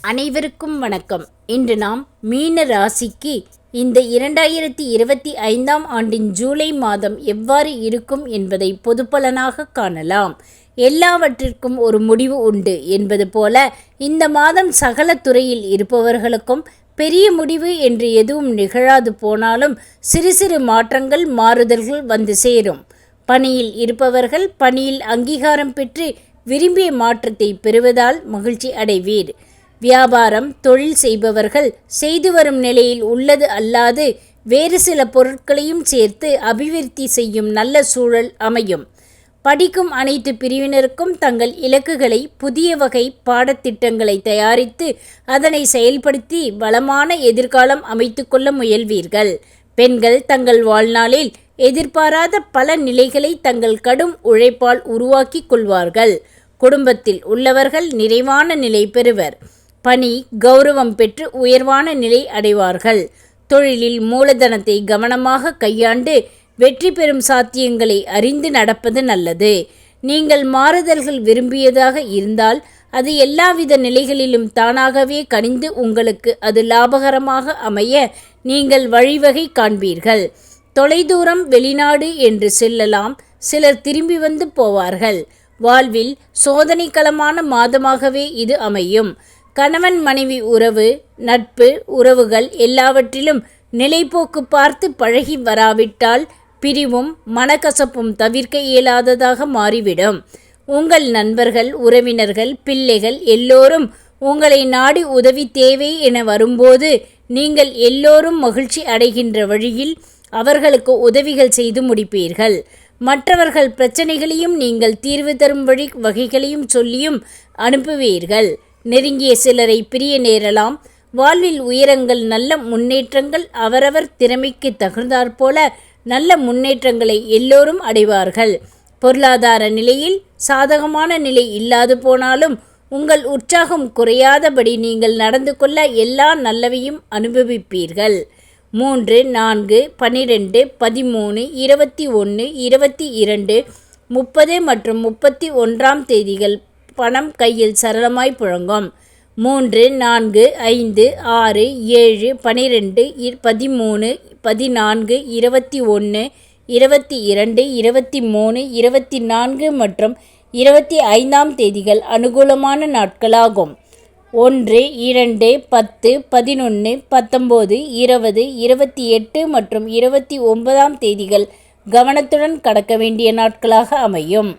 அனைவருக்கும் வணக்கம். இன்று நாம் மீன ராசிக்கு இந்த 2025ஆம் ஆண்டின் ஜூலை மாதம் எவ்வாறு இருக்கும் என்பதை பொதுப்பலனாக காணலாம். எல்லாவற்றிற்கும் ஒரு முடிவு உண்டு என்பது போல இந்த மாதம் சகல துறையில் இருப்பவர்களுக்கும் பெரிய முடிவு என்று எதுவும் நிகழாது போனாலும் சிறு சிறு மாற்றங்கள் மாறுதல்கள் வந்து சேரும். பணியில் இருப்பவர்கள் பணியில் அங்கீகாரம் பெற்று விரும்பிய மாற்றத்தை பெறுவதால் மகிழ்ச்சி அடைவீர். வியாபாரம் தொழில் செய்பவர்கள் செய்து வரும் நிலையில் உள்ளது அல்லாது வேறு சில பொருட்களையும் சேர்த்து அபிவிருத்தி செய்யும் நல்ல சூழல் அமையும். படிக்கும் அனைத்து பிரிவினருக்கும் தங்கள் இலக்குகளை புதிய வகை பாடத்திட்டங்களை தயாரித்து அதனை செயல்படுத்தி வளமான எதிர்காலம் அமைத்துக்கொள்ள முயல்வீர்கள். பெண்கள் தங்கள் வாழ்நாளில் எதிர்பாராத பல நிலைகளை தங்கள் கடும் உழைப்பால் உருவாக்கி கொள்வார்கள். குடும்பத்தில் உள்ளவர்கள் நிறைவான நிலை பெறுவர். பணி கௌரவம் பெற்று உயர்வான நிலை அடைவார்கள். தொழிலில் மூலதனத்தை கவனமாக கையாண்டு வெற்றி பெறும் சாத்தியங்களை அறிந்து நடப்பது நல்லது. நீங்கள் மாறுதல்கள் விரும்பியதாக இருந்தால் அது எல்லாவித நிலைகளிலும் தானாகவே கனிந்து உங்களுக்கு அது லாபகரமாக அமைய நீங்கள் வழிவகை காண்பீர்கள். தொலைதூரம் வெளிநாடு என்று செல்லலாம். சிலர் திரும்பி வந்து போவார்கள். வாழ்வில் சோதனைக்களமான மாதமாகவே இது அமையும். கணவன் மனைவி உறவு நட்பு உறவுகள் எல்லாவற்றிலும் நிலைப்போக்கு பார்த்து பழகி வராவிட்டால் பிரிவும் மனக்கசப்பும் தவிர்க்க இயலாததாக மாறிவிடும். உங்கள் நண்பர்கள் உறவினர்கள் பிள்ளைகள் எல்லோரும் உங்களை நாடி உதவி தேவை என வரும்போது நீங்கள் எல்லோரும் மகிழ்ச்சி அடைகின்ற வழியில் அவர்களுக்கு உதவிகள் செய்து முடிப்பீர்கள். மற்றவர்கள் பிரச்சனைகளையும் நீங்கள் தீர்வு தரும் வகைகளையும் சொல்லியும் அனுப்புவீர்கள். நெருங்கிய சிலரை பிரிய நேரலாம். வாழ்வில் உயரங்கள் நல்ல முன்னேற்றங்கள் அவரவர் திறமைக்கு தகுந்தாற்போல நல்ல முன்னேற்றங்களை எல்லோரும் அடைவார்கள். பொருளாதார நிலையில் சாதகமான நிலை இல்லாது போனாலும் உங்கள் உற்சாகம் குறையாதபடி நீங்கள் நடந்து கொள்ள எல்லா நல்லவையும் அனுபவிப்பீர்கள். 3, 4, 12, 13, 21, 22, 30 மற்றும் 31ஆம் தேதிகள் பணம் கையில் சரளமாய் புழங்கும். 3, 4, 5, 6, 7, 12, 13, 14, 21, 22, 23, 24 மற்றும் 25ஆம் தேதிகள் அனுகூலமான நாட்களாகும். 1, 2, 10, 11, 19, 20, 28 மற்றும் 29ஆம் தேதிகள் கவனத்துடன் கடக்க வேண்டிய நாட்களாக அமையும்.